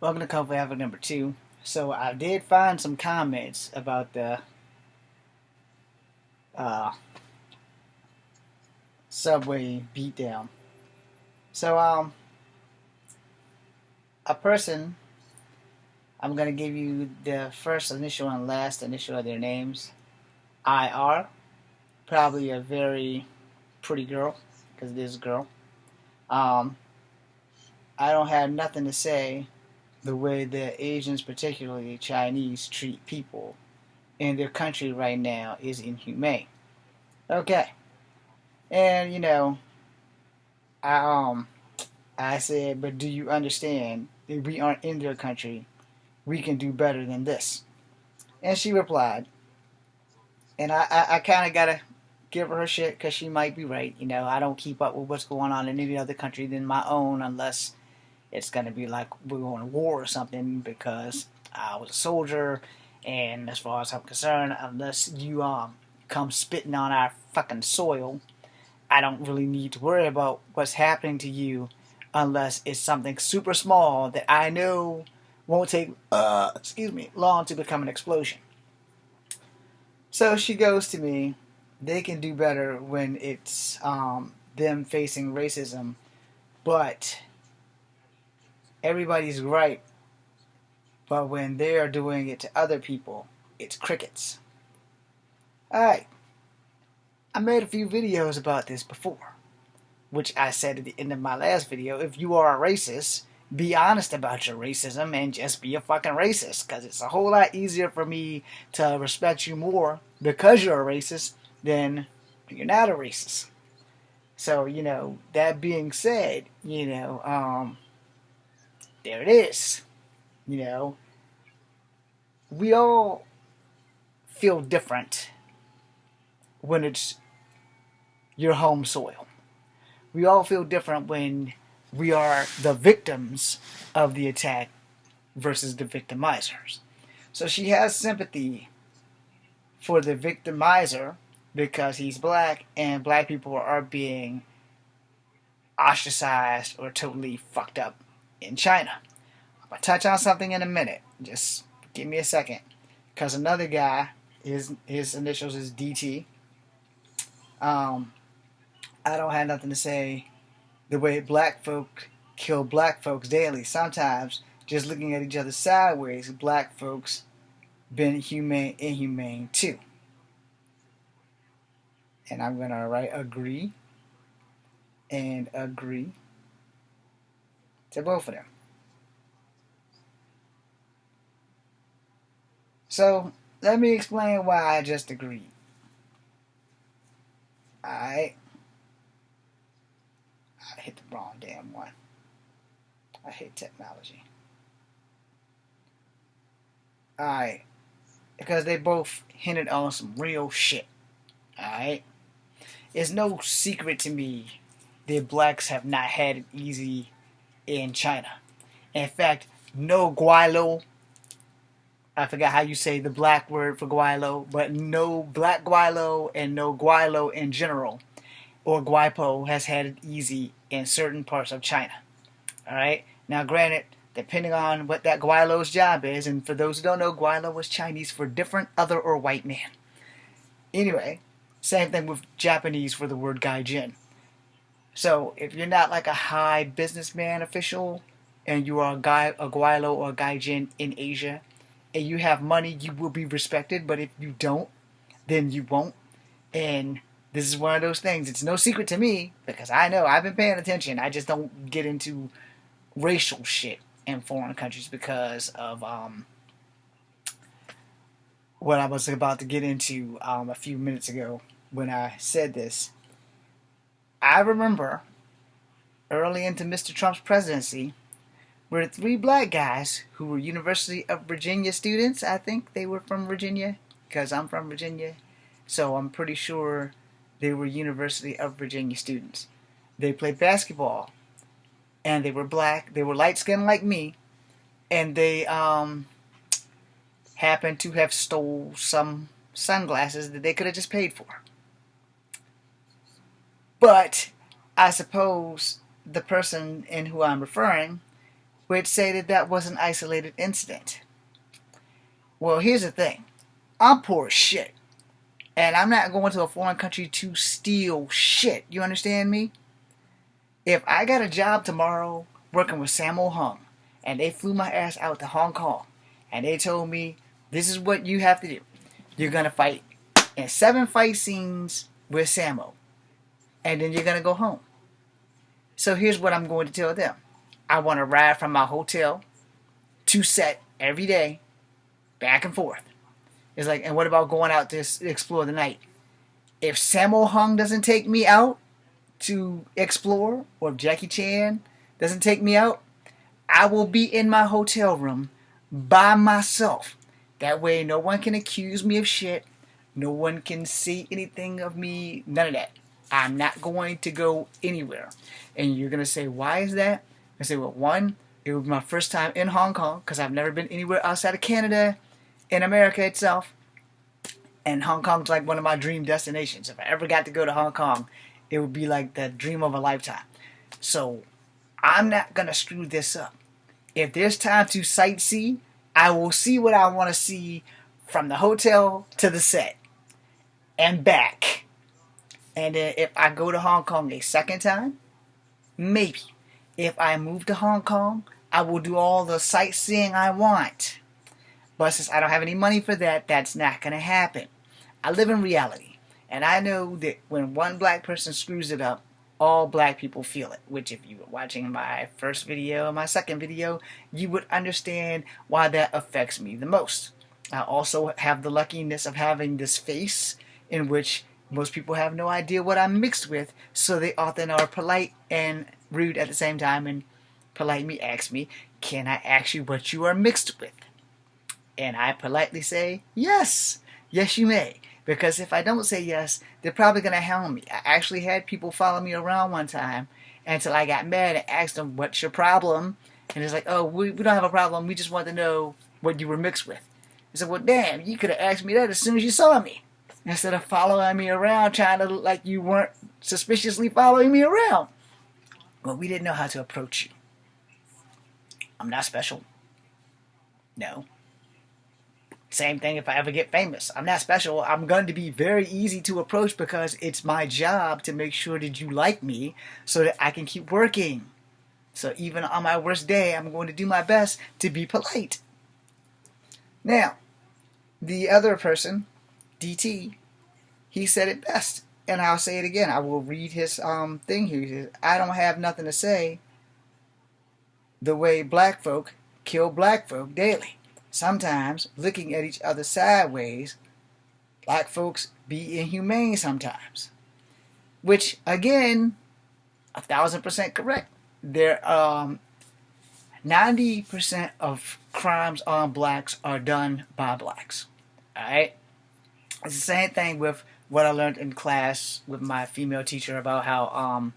Welcome to Comfort Havoc number 2. So I did find some comments about the uh, subway beatdown. So a person, I'm gonna give you the first initial and last initial of their names. IR, probably a very pretty girl, because it is a girl. Um, I don't have nothing to say the way the Asians, particularly Chinese, treat people in their country right now is inhumane. Okay. And I I said, but do you understand that we aren't in their country? We can do better than this. And she replied, and I kind of gotta give her shit because she might be right. I don't keep up with what's going on in any other country than my own unless it's gonna be like we're going to war or something because I was a soldier. And as far as I'm concerned, unless you come spitting on our fucking soil, I don't really need to worry about what's happening to you unless it's something super small that I know won't take long to become an explosion. So she goes to me, they can do better when it's them facing racism, but everybody's right. But when they are doing it to other people, it's crickets. Alright, I made a few videos about this before, which I said at the end of my last video. If you are a racist, be honest about your racism and just be a fucking racist, because it's a whole lot easier for me to respect you more because you're a racist than you're not a racist. So, that being said, there it is. You know, we all feel different when it's your home soil. We all feel different when we are the victims of the attack versus the victimizers. So she has sympathy for the victimizer because he's black and black people are being ostracized or totally fucked up in China. I'm going to touch on something in a minute. Just give me a second. Because another guy, his initials is DT. I don't have nothing to say the way black folk kill black folks daily. Sometimes, just looking at each other sideways, black folks been inhumane too. And I'm going to write agree and agree to both of them. So, let me explain why I just agreed. Alright. I hit the wrong damn one. I hate technology. Alright. Because they both hinted on some real shit. Alright? It's no secret to me that blacks have not had it easy in China. In fact, no guaylo, I forgot how you say the black word for guaylo, but no black guaylo and no guaylo in general, or guaypo, has had it easy in certain parts of China. Alright? Now, granted, depending on what that guaylo's job is, and for those who don't know, guaylo was Chinese for different, other, or white man. Anyway, same thing with Japanese for the word gaijin. So, if you're not like a high businessman official, and you are a guaylo or a gaijin in Asia, and you have money, you will be respected, but if you don't, then you won't. And this is one of those things. It's no secret to me, because I know, I've been paying attention. I just don't get into racial shit in foreign countries because of what I was about to get into a few minutes ago when I said this. I remember early into Mr. Trump's presidency were 3 black guys who were University of Virginia students. I think they were from Virginia because I'm from Virginia. So I'm pretty sure they were University of Virginia students. They played basketball and they were black. They were light skinned like me, and they happened to have stole some sunglasses that they could have just paid for. But I suppose the person in who I'm referring would say that that was an isolated incident. Well, here's the thing. I'm poor as shit. And I'm not going to a foreign country to steal shit. You understand me? If I got a job tomorrow working with Sammo Hung, and they flew my ass out to Hong Kong, and they told me, this is what you have to do. You're going to fight in 7 fight scenes with Sammo, and then you're going to go home. So here's what I'm going to tell them. I want to ride from my hotel to set every day, back and forth. It's like, and what about going out to explore the night? If Sammo Hung doesn't take me out to explore, or if Jackie Chan doesn't take me out, I will be in my hotel room by myself. That way no one can accuse me of shit. No one can see anything of me. None of that. I'm not going to go anywhere. And you're going to say, why is that? I say, well, one, it was my first time in Hong Kong, because I've never been anywhere outside of Canada, in America itself. And Hong Kong's like one of my dream destinations. If I ever got to go to Hong Kong, it would be like the dream of a lifetime. So I'm not going to screw this up. If there's time to sightsee, I will see what I want to see from the hotel to the set and back. And then if I go to Hong Kong a second time, maybe. If I move to Hong Kong, I will do all the sightseeing I want. But since I don't have any money for that, that's not going to happen. I live in reality. And I know that when one black person screws it up, all black people feel it. Which, if you were watching my first video and my second video, you would understand why that affects me the most. I also have the luckiness of having this face in which most people have no idea what I'm mixed with, so they often are polite and rude at the same time, and polite me asks me, can I ask you what you are mixed with? And I politely say, yes, yes you may. Because if I don't say yes, they're probably going to hound me. I actually had people follow me around one time until I got mad and asked them, what's your problem? And it's like, oh, we don't have a problem. We just want to know what you were mixed with. I said, well, damn, you could have asked me that as soon as you saw me. Instead of following me around trying to look like you weren't suspiciously following me around. Well, we didn't know how to approach you. I'm not special. No. Same thing if I ever get famous. I'm not special. I'm going to be very easy to approach because it's my job to make sure that you like me so that I can keep working. So even on my worst day, I'm going to do my best to be polite. Now, the other person, DT, he said it best. And I'll say it again. I will read his thing here. He says, I don't have nothing to say the way black folk kill black folk daily. Sometimes, looking at each other sideways, black folks be inhumane sometimes. Which, again, 1,000% correct. There 90% of crimes on blacks are done by blacks. Alright? It's the same thing with what I learned in class with my female teacher about how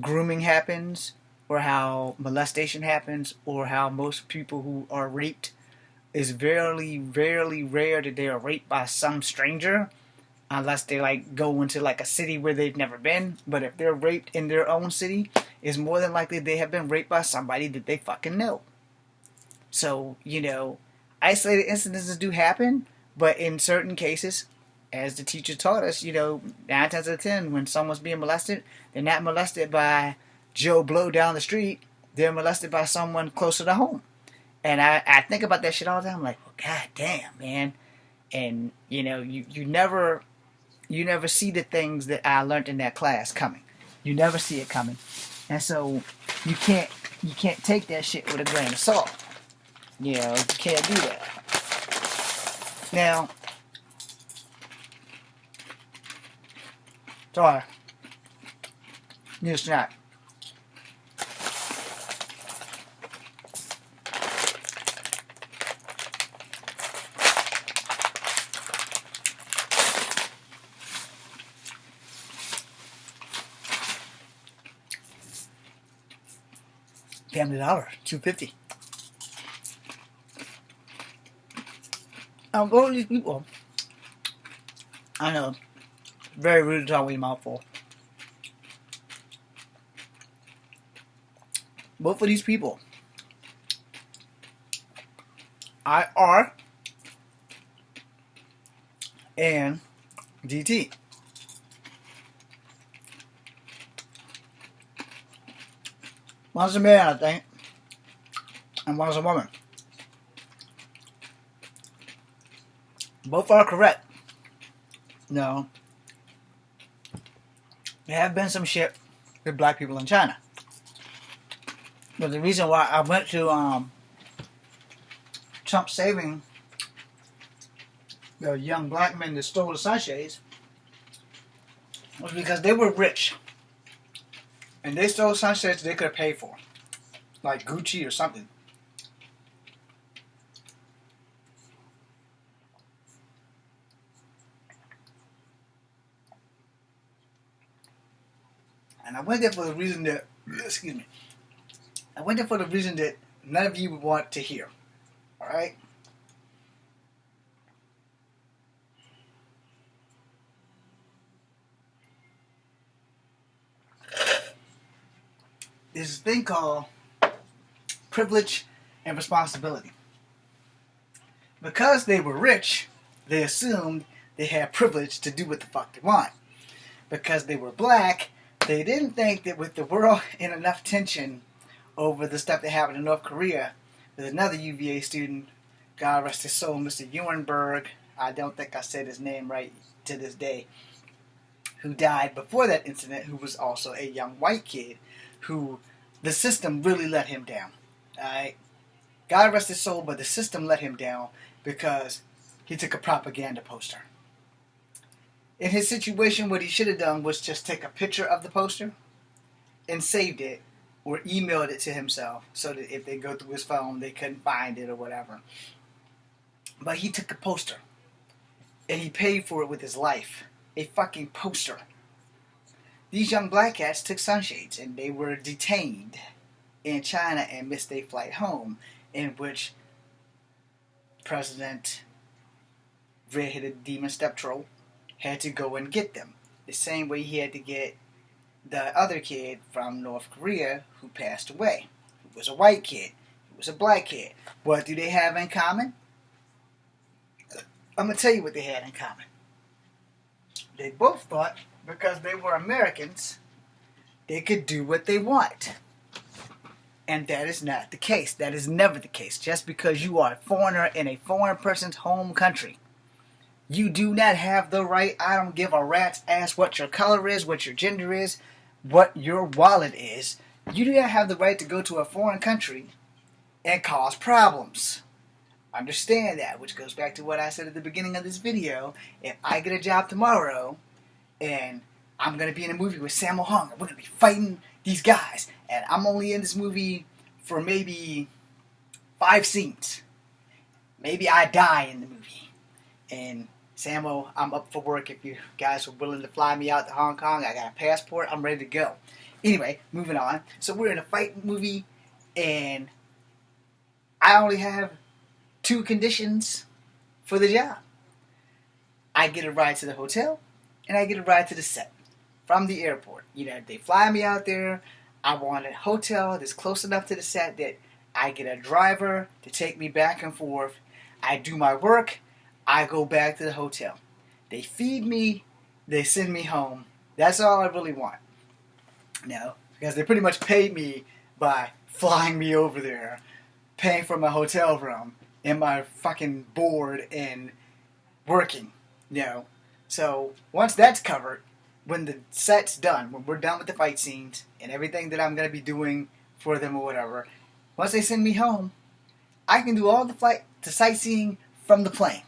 grooming happens, or how molestation happens, or how most people who are raped, is very, very rare that they are raped by some stranger, unless they like go into like a city where they've never been. But if they're raped in their own city, it's more than likely they have been raped by somebody that they fucking know. So, you know, isolated incidences do happen, but in certain cases, as the teacher taught us, you know, 9 times out of 10, when someone's being molested, they're not molested by Joe Blow down the street. They're molested by someone closer to home. And I think about that shit all the time. I'm like, oh, god damn, man. And, you know, you never see the things that I learned in that class coming. You never see it coming. And so you can't take that shit with a grain of salt. You know, you can't do that. Now, sorry. Need a snack. Family Dollar, $2.50. All these people, I know, very rude to talk with your mouth full. Both of these people IR and DT. One's a man, I think, and one's a woman. Both are correct. No, there have been some shit with black people in China. But the reason why I went to Trump saving the young black men that stole the sunshades was because they were rich. And they stole sunshades they could have paid for. Like Gucci or something. And I went there for the reason that, excuse me, I went there for the reason that none of you would want to hear. Alright? There's a thing called privilege and responsibility. Because they were rich, they assumed they had privilege to do what the fuck they want. Because they were black, they didn't think that with the world in enough tension over the stuff that happened in North Korea, with another UVA student, God rest his soul, Mr. Ewenberg, I don't think I said his name right to this day, who died before that incident, who was also a young white kid, who the system really let him down. Alright? God rest his soul, but the system let him down because he took a propaganda poster. In his situation, what he should have done was just take a picture of the poster and saved it or emailed it to himself so that if they go through his phone, they couldn't find it or whatever. But he took a poster and he paid for it with his life. A fucking poster. These young black cats took sunshades and they were detained in China and missed their flight home, in which President Red-Headed Demon Steptroll had to go and get them. The same way he had to get the other kid from North Korea who passed away, who was a white kid, who was a black kid. What do they have in common? I'm going to tell you what they had in common. They both thought because they were Americans, they could do what they want. And that is not the case. That is never the case. Just because you are a foreigner in a foreign person's home country, you do not have the right, I don't give a rat's ass what your color is, what your gender is, what your wallet is. You do not have the right to go to a foreign country and cause problems. Understand that, which goes back to what I said at the beginning of this video. If I get a job tomorrow and I'm going to be in a movie with Sammo Hung and we're going to be fighting these guys and I'm only in this movie for maybe 5 scenes. Maybe I die in the movie. And Sammo, I'm up for work if you guys are willing to fly me out to Hong Kong. I got a passport. I'm ready to go. Anyway, moving on. So we're in a fight movie and I only have 2 conditions for the job. I get a ride to the hotel and I get a ride to the set from the airport. You know, they fly me out there. I want a hotel that's close enough to the set that I get a driver to take me back and forth. I do my work. I go back to the hotel. They feed me. They send me home. That's all I really want. No, because they pretty much paid me by flying me over there, paying for my hotel room, and my fucking board and working, you know. So once that's covered, when the set's done, when we're done with the fight scenes and everything that I'm going to be doing for them or whatever, once they send me home, I can do all the sightseeing from the plane.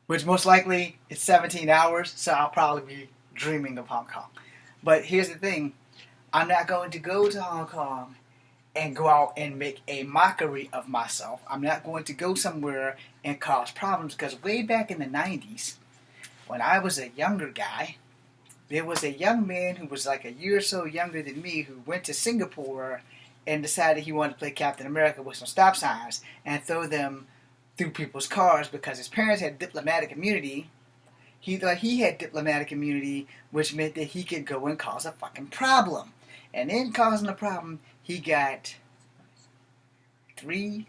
Which most likely it's 17 hours, so I'll probably be dreaming of Hong Kong. But here's the thing, I'm not going to go to Hong Kong and go out and make a mockery of myself. I'm not going to go somewhere and cause problems, because way back in the 90s, when I was a younger guy, there was a young man who was like a year or so younger than me who went to Singapore and decided he wanted to play Captain America with some stop signs and throw them through people's cars because his parents had diplomatic immunity. He thought he had diplomatic immunity, which meant that he could go and cause a fucking problem. And in causing a problem, he got 3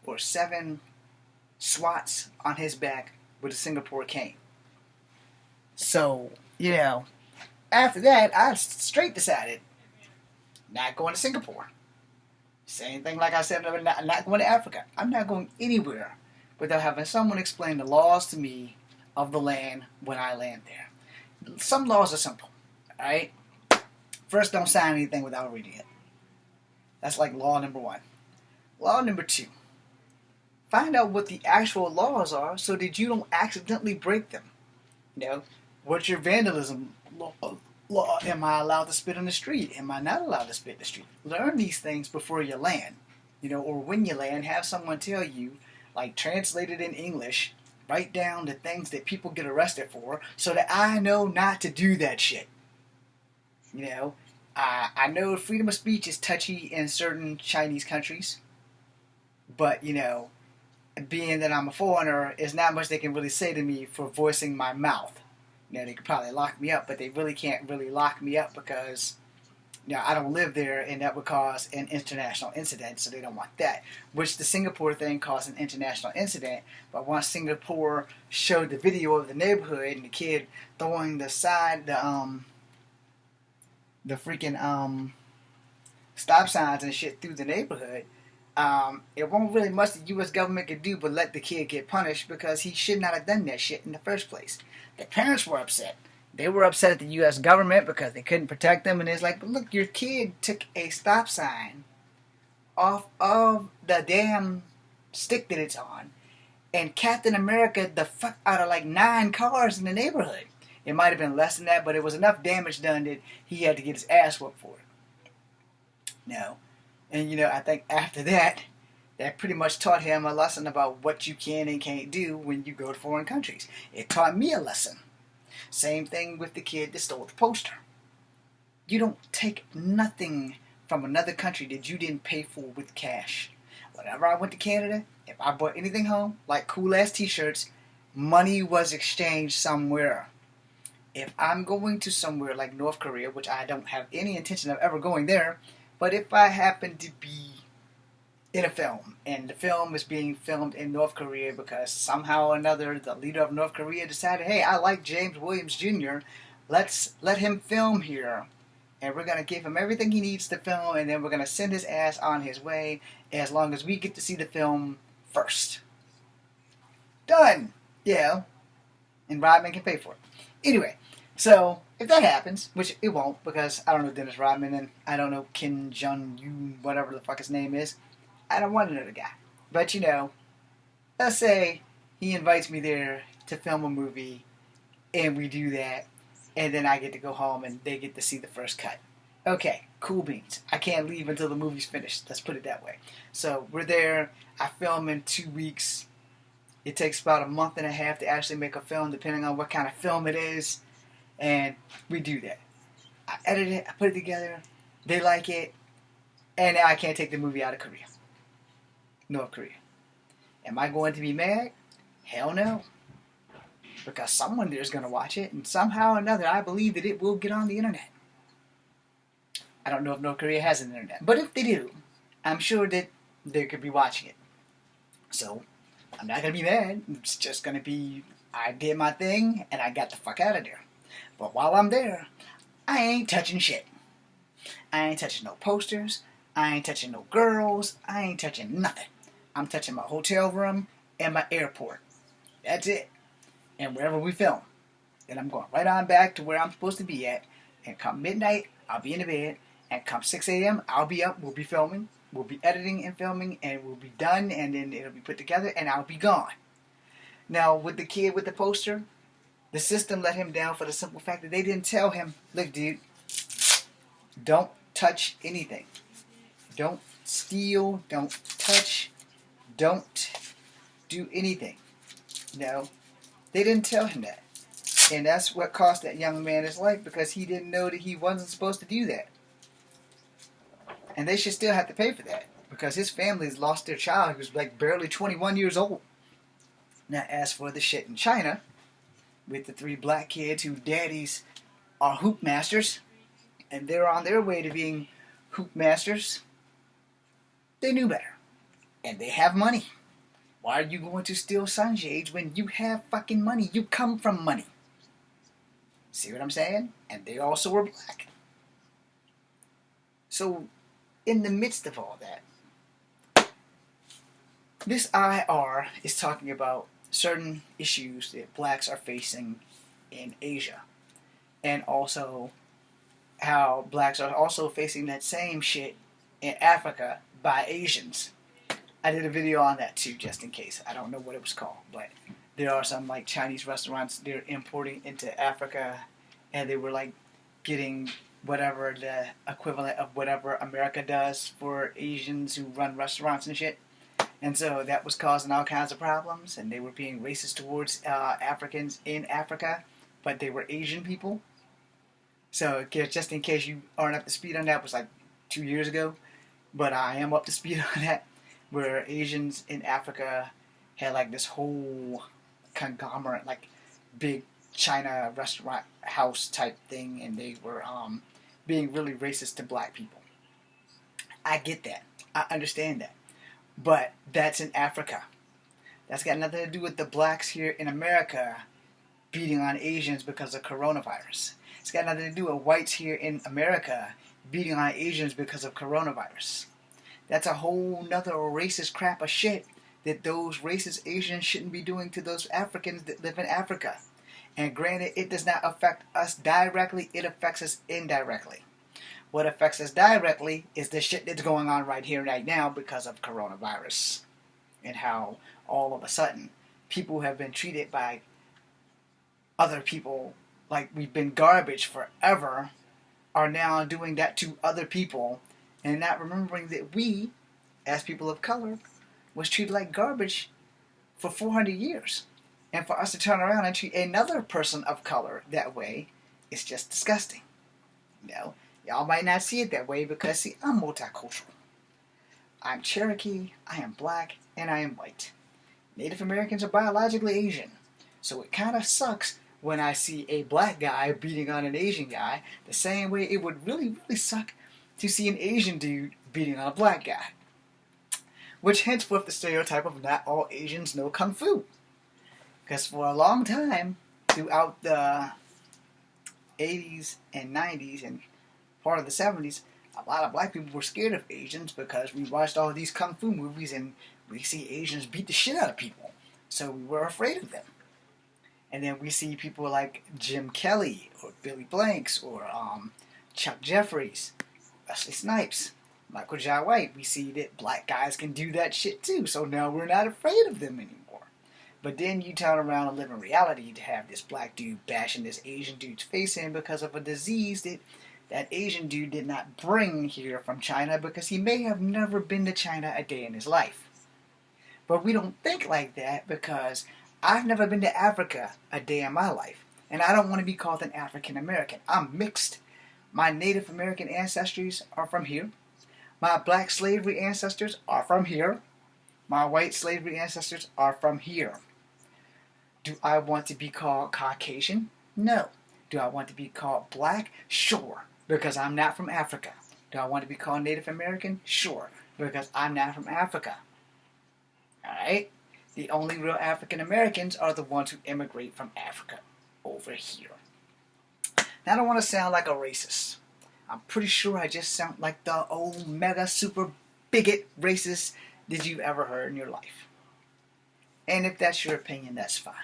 or 7 swats on his back with a Singapore cane. So, after that, I straight decided not going to Singapore. Same thing like I said, I'm not going to Africa. I'm not going anywhere without having someone explain the laws to me of the land when I land there. Some laws are simple, alright? First, don't sign anything without reading it. That's like law number 1. Law number 2, find out what the actual laws are so that you don't accidentally break them. What's your vandalism law? Am I allowed to spit on the street? Am I not allowed to spit in the street? Learn these things before you land. Or when you land, have someone tell you, like translated in English, write down the things that people get arrested for so that I know not to do that shit. I know freedom of speech is touchy in certain Chinese countries, but, being that I'm a foreigner, there's not much they can really say to me for voicing my mouth. They could probably lock me up, but they really can't really lock me up because, I don't live there, and that would cause an international incident, so they don't want that. Which the Singapore thing caused an international incident, but once Singapore showed the video of the neighborhood and the kid throwing the freaking stop signs and shit through the neighborhood, it won't really much the U.S. government could do but let the kid get punished because he should not have done that shit in the first place. The parents were upset. They were upset at the U.S. government because they couldn't protect them, and it's like, but look, your kid took a stop sign off of the damn stick that it's on and Captain America the fuck out of like 9 cars in the neighborhood. It might have been less than that, but it was enough damage done that he had to get his ass whooped for it. And I think after that pretty much taught him a lesson about what you can and can't do when you go to foreign countries. It taught me a lesson. Same thing with the kid that stole the poster. You don't take nothing from another country that you didn't pay for with cash. Whenever I went to Canada, if I bought anything home, like cool-ass t-shirts, money was exchanged somewhere. If I'm going to somewhere like North Korea, which I don't have any intention of ever going there, but if I happen to be in a film, and the film is being filmed in North Korea because somehow or another the leader of North Korea decided, hey, I like James Williams Jr., let's let him film here, and we're going to give him everything he needs to film, and then we're going to send his ass on his way as long as we get to see the film first. Done! And Rodman can pay for it. Anyway, so if that happens, which it won't because I don't know Dennis Rodman and I don't know Kim Jong-un, whatever the fuck his name is, I don't want another guy. But let's say he invites me there to film a movie, and we do that, and then I get to go home and they get to see the first cut. Okay, cool beans. I can't leave until the movie's finished. Let's put it that way. So we're there. I film in 2 weeks. It takes about a month and a half to actually make a film, depending on what kind of film it is. And we do that. I edit it. I put it together. They like it. And now I can't take the movie out of Korea. North Korea. Am I going to be mad? Hell no. Because someone there is going to watch it, and somehow or another, I believe that it will get on the internet. I don't know if North Korea has an internet, but if they do, I'm sure that they could be watching it. So, I'm not going to be mad. It's just going to be, I did my thing, and I got the fuck out of there. But while I'm there, I ain't touching shit. I ain't touching no posters. I ain't touching no girls. I ain't touching nothing. I'm touching my hotel room and my airport. That's it. And wherever we film. Then I'm going right on back to where I'm supposed to be at. And come midnight, I'll be in the bed. And come 6 a.m., I'll be up. We'll be filming. We'll be editing and filming. And we'll be done. And then it'll be put together. And I'll be gone. Now, with the kid with the poster, the system let him down for the simple fact that they didn't tell him, look, dude, don't touch anything. Don't steal. Don't touch. Don't do anything. No, they didn't tell him that. And that's what cost that young man his life because he didn't know that he wasn't supposed to do that. And they should still have to pay for that because his family's lost their child who was like barely 21 years old. Now, as for the shit in China, with the 3 black kids whose daddies are hoop masters, and they're on their way to being hoop masters, they knew better. And they have money. Why are you going to steal sunshades when you have fucking money? You come from money. See what I'm saying? And they also were black. So, in the midst of all that, this IR is talking about certain issues that blacks are facing in Asia. And also how blacks are also facing that same shit in Africa by Asians. I did a video on that too, just in case. I don't know what it was called, but there are some like Chinese restaurants they're importing into Africa, and they were like getting whatever the equivalent of whatever America does for Asians who run restaurants and shit. And so that was causing all kinds of problems, and they were being racist towards Africans in Africa, but they were Asian people. So just in case you aren't up to speed on that, it was like 2 years ago, but I am up to speed on that, where Asians in Africa had like this whole conglomerate, like big China restaurant house type thing, and they were being really racist to black people. I get that. I understand that. But that's in Africa. That's got nothing to do with the blacks here in America beating on Asians because of coronavirus. It's got nothing to do with whites here in America beating on Asians because of coronavirus. That's a whole nother racist crap of shit that those racist Asians shouldn't be doing to those Africans that live in Africa. And granted, it does not affect us directly, it affects us indirectly. What affects us directly is the shit that's going on right here, right now because of coronavirus. And how all of a sudden people have been treated by other people like we've been garbage forever, are now doing that to other people and not remembering that we, as people of color, was treated like garbage for 400 years. And for us to turn around and treat another person of color that way is just disgusting. You know, y'all might not see it that way because, see, I'm multicultural. I'm Cherokee, I am black, and I am white. Native Americans are biologically Asian. So it kind of sucks when I see a black guy beating on an Asian guy, the same way it would really, really suck to see an Asian dude beating on a black guy. Which henceforth the stereotype of not all Asians know Kung Fu. Because for a long time, throughout the 80s and 90s and part of the 70s, a lot of black people were scared of Asians because we watched all of these Kung Fu movies and we see Asians beat the shit out of people. So we were afraid of them. And then we see people like Jim Kelly or Billy Blanks or Chuck Jeffries, Wesley Snipes, Michael Jai White. We see that black guys can do that shit too. So now we're not afraid of them anymore. But then you turn around and live in reality to have this black dude bashing this Asian dude's face in because of a disease that Asian dude did not bring here from China because he may have never been to China a day in his life. But we don't think like that because I've never been to Africa a day in my life. And I don't want to be called an African American. I'm mixed. My Native American ancestors are from here. My black slavery ancestors are from here. My white slavery ancestors are from here. Do I want to be called Caucasian? No. Do I want to be called black? Sure, because I'm not from Africa. Do I want to be called Native American? Sure, because I'm not from Africa. Alright? The only real African Americans are the ones who immigrate from Africa over here. Now, I don't want to sound like a racist. I'm pretty sure I just sound like the old mega super bigot racist that you've ever heard in your life. And if that's your opinion, that's fine.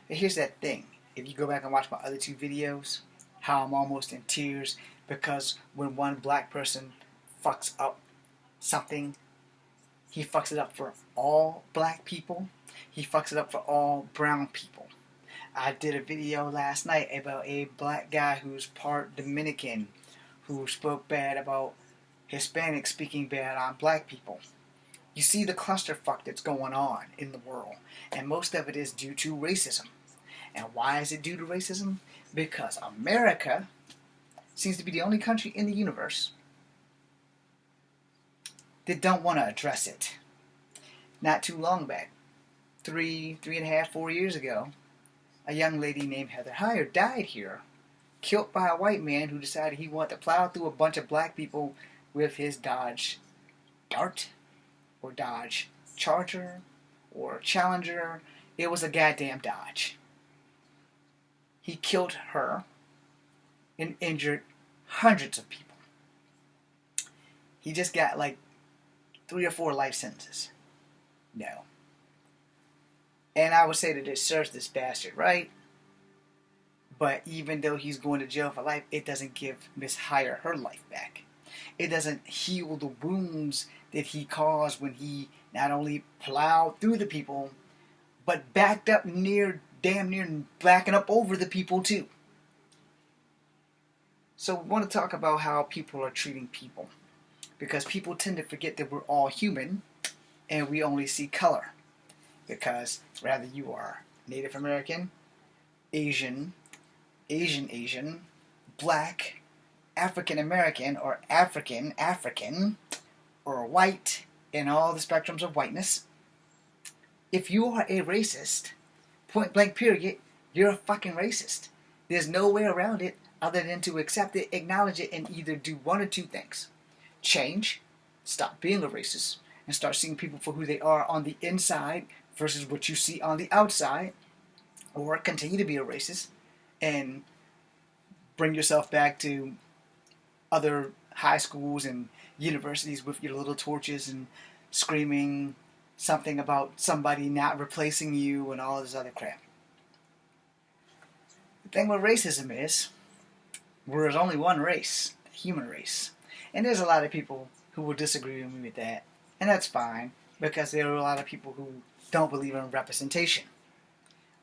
But here's that thing. If you go back and watch my other two videos, how I'm almost in tears because when one black person fucks up something, he fucks it up for all black people. He fucks it up for all brown people. I did a video last night about a black guy who's part Dominican who spoke bad about Hispanics speaking bad on black people. You see the clusterfuck that's going on in the world, and most of it is due to racism. And why is it due to racism? Because America seems to be the only country in the universe that don't want to address it. Not too long back, 3.5, 4 years ago, a young lady named Heather Heyer died here, killed by a white man who decided he wanted to plow through a bunch of black people with his Dodge Dart. or Dodge Charger or Challenger. It was a goddamn Dodge. He killed her and injured hundreds of people. He just got like 3 or 4 life sentences. No. And I would say that it serves this bastard right. But even though he's going to jail for life, it doesn't give Miss Hire her life back. It doesn't heal the wounds that he caused when he not only plowed through the people, but backed up damn near backing up over the people too. So we want to talk about how people are treating people. Because people tend to forget that we're all human and we only see color. Because whether you are Native American, Asian, Black, African American, or African, or white, in all the spectrums of whiteness, if you are a racist, point blank period, you're a fucking racist. There's no way around it other than to accept it, acknowledge it, and either do one or two things. Change, stop being a racist, and start seeing people for who they are on the inside versus what you see on the outside, or continue to be a racist and bring yourself back to other high schools and universities with your little torches and screaming something about somebody not replacing you and all this other crap. The thing with racism is, there's only one race, the human race. And there's a lot of people who will disagree with me with that. And that's fine, because there are a lot of people who don't believe in representation.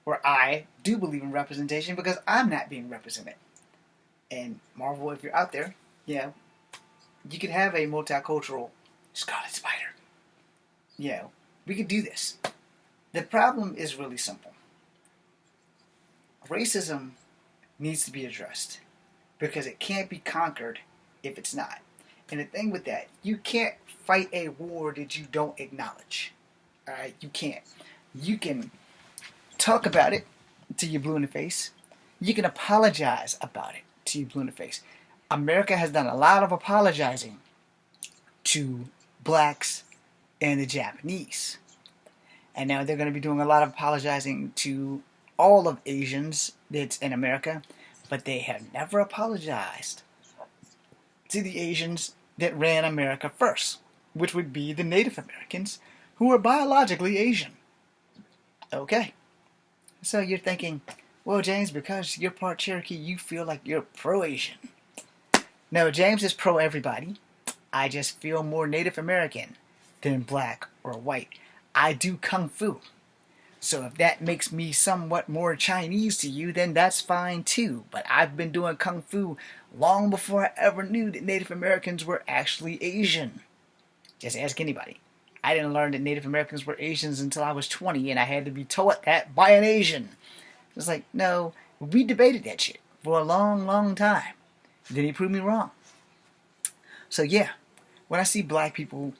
Or I do believe in representation because I'm not being represented. And Marvel, if you're out there, you could have a multicultural Scarlet Spider. We could do this. The problem is really simple. Racism needs to be addressed because it can't be conquered if it's not. And the thing with that, you can't fight a war that you don't acknowledge. Alright, you can't. You can talk about it till you're blue in the face. You can apologize about it till you're blue in the face. America has done a lot of apologizing to blacks and the Japanese. And now they're going to be doing a lot of apologizing to all of Asians that's in America. But they have never apologized to the Asians that ran America first, which would be the Native Americans who are biologically Asian. Okay. So you're thinking, well, James, because you're part Cherokee, you feel like you're pro-Asian. No, James is pro-everybody. I just feel more Native American than black or white. I do Kung Fu. So if that makes me somewhat more Chinese to you, then that's fine too. But I've been doing Kung Fu long before I ever knew that Native Americans were actually Asian. Just ask anybody. I didn't learn that Native Americans were Asians until I was 20, and I had to be taught that by an Asian. It's like, no, we debated that shit for a long, long time. Then he proved me wrong. So yeah, when I see black people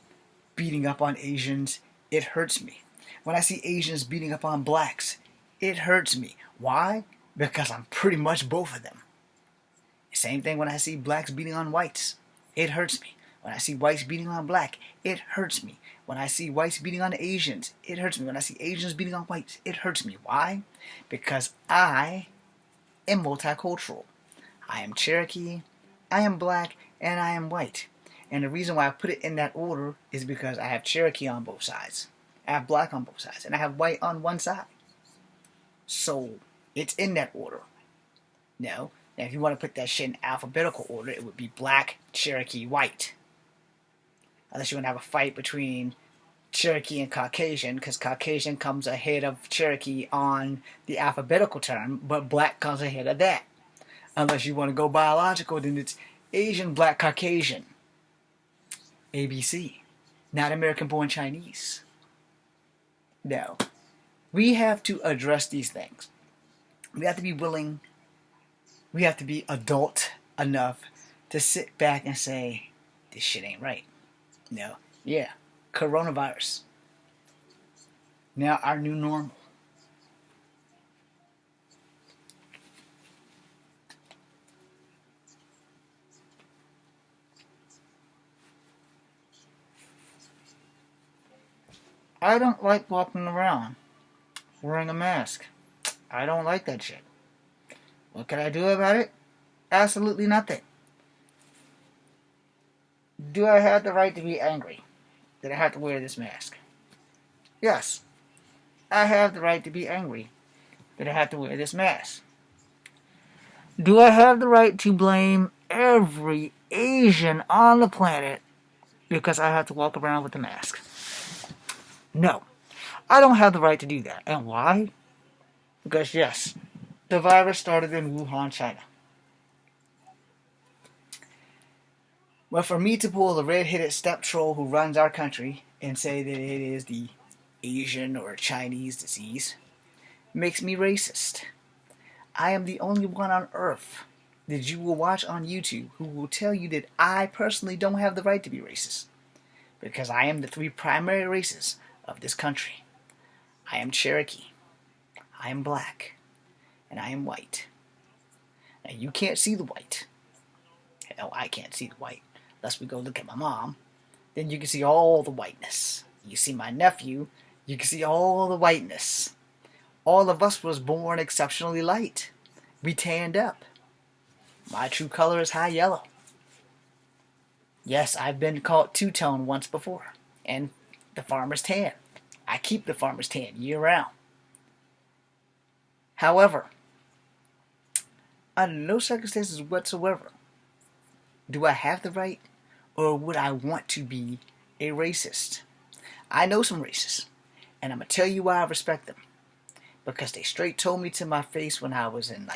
beating up on Asians, it hurts me. When I see Asians beating up on blacks, it hurts me. Why? Because I'm pretty much both of them. Same thing when I see blacks beating on whites. It hurts me. When I see whites beating on black, it hurts me. When I see whites beating on Asians, it hurts me. When I see Asians beating on whites, it hurts me. Why? Because I am multicultural. I am Cherokee, I am black, and I am white. And the reason why I put it in that order is because I have Cherokee on both sides. I have black on both sides. And I have white on one side. So, it's in that order. Now, if you want to put that shit in alphabetical order, it would be black, Cherokee, white. Unless you want to have a fight between Cherokee and Caucasian, because Caucasian comes ahead of Cherokee on the alphabetical term, but black comes ahead of that. Unless you want to go biological, then it's Asian, black, Caucasian. ABC. Not American-born Chinese. No. We have to address these things. We have to be willing, we have to be adult enough to sit back and say, this shit ain't right. No. Yeah. Coronavirus. Now our new normal. I don't like walking around wearing a mask. I don't like that shit. What can I do about it? Absolutely nothing. Do I have the right to be angry that I have to wear this mask? Yes, I have the right to be angry that I have to wear this mask. Do I have the right to blame every Asian on the planet because I have to walk around with a mask? No, I don't have the right to do that. And why? Because yes, the virus started in Wuhan, China. But for me to pull the red-headed step troll who runs our country and say that it is the Asian or Chinese disease makes me racist. I am the only one on earth that you will watch on YouTube who will tell you that I personally don't have the right to be racist. Because I am the three primary races of this country. I am Cherokee, I am black, and I am white. Now you can't see the white. Hell, I can't see the white. Unless we go look at my mom. Then you can see all the whiteness. You see my nephew, you can see all the whiteness. All of us was born exceptionally light. We tanned up. My true color is high yellow. Yes, I've been called two-tone once before. And the farmer's tan. I keep the farmer's tan year-round. However, under no circumstances whatsoever do I have the right or would I want to be a racist. I know some racists, and I'm going to tell you why I respect them. Because they straight told me to my face when I was in,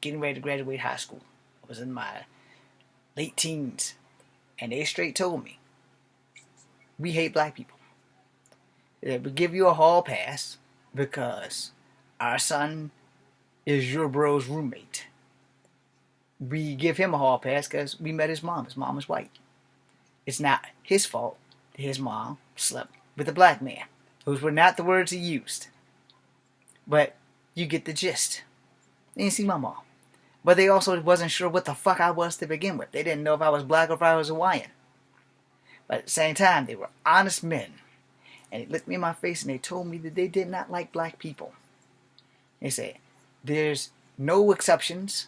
getting ready to graduate high school. I was in my late teens. And they straight told me, we hate black people. That we give you a hall pass because our son is your bro's roommate. We give him a hall pass because we met his mom. His mom is white. It's not his fault that his mom slept with a black man. Those were not the words he used. But you get the gist. They didn't see my mom. But they also wasn't sure what the fuck I was to begin with. They didn't know if I was black or if I was Hawaiian. But at the same time, they were honest men. And they looked me in my face and they told me that they did not like black people. They said, there's no exceptions.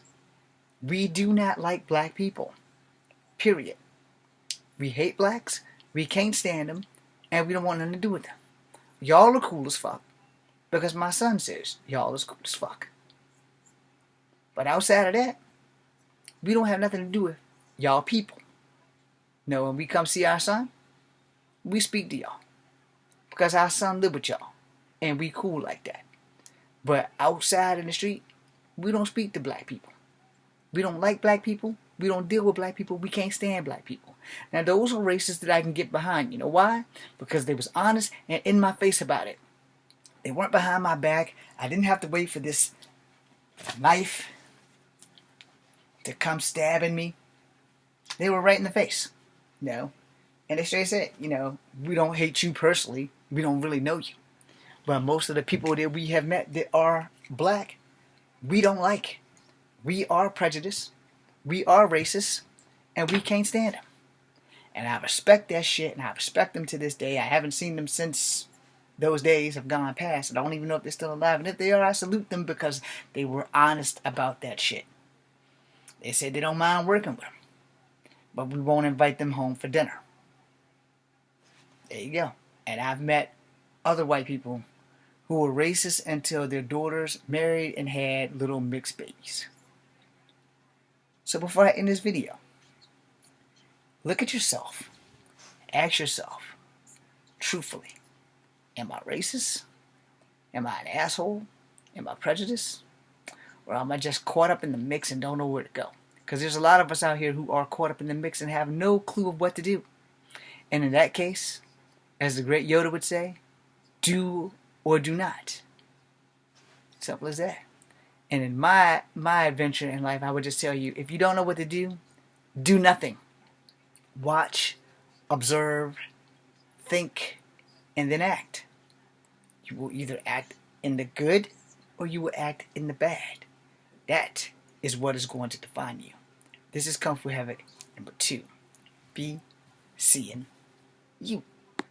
We do not like black people. Period. We hate blacks. We can't stand them. And we don't want nothing to do with them. Y'all are cool as fuck. Because my son says y'all is cool as fuck. But outside of that, we don't have nothing to do with y'all people. No, when we come see our son, we speak to y'all. Because our son live with y'all. And we cool like that. But outside in the street, we don't speak to black people. We don't like black people. We don't deal with black people. We can't stand black people. Now those are racists that I can get behind. You know why? Because they was honest and in my face about it. They weren't behind my back. I didn't have to wait for this knife to come stabbing me. They were right in the face. And they straight said, we don't hate you personally. We don't really know you. But most of the people that we have met that are black, we don't like. We are prejudiced. We are racist. And we can't stand them. And I respect that shit. And I respect them to this day. I haven't seen them since those days have gone past. I don't even know if they're still alive. And if they are, I salute them because they were honest about that shit. They said they don't mind working with them. But we won't invite them home for dinner. There you go. And I've met other white people who were racist until their daughters married and had little mixed babies. So before I end this video, look at yourself. Ask yourself, truthfully, am I racist? Am I an asshole? Am I prejudiced? Or am I just caught up in the mix and don't know where to go? Because there's a lot of us out here who are caught up in the mix and have no clue of what to do. And in that case, as the great Yoda would say, do or do not. Simple as that. And in my adventure in life, I would just tell you, if you don't know what to do nothing. Watch, observe, think, and then act. You will either act in the good or you will act in the bad. That is what is going to define you. This is Kung Fu Havoc number 2. Be seeing you.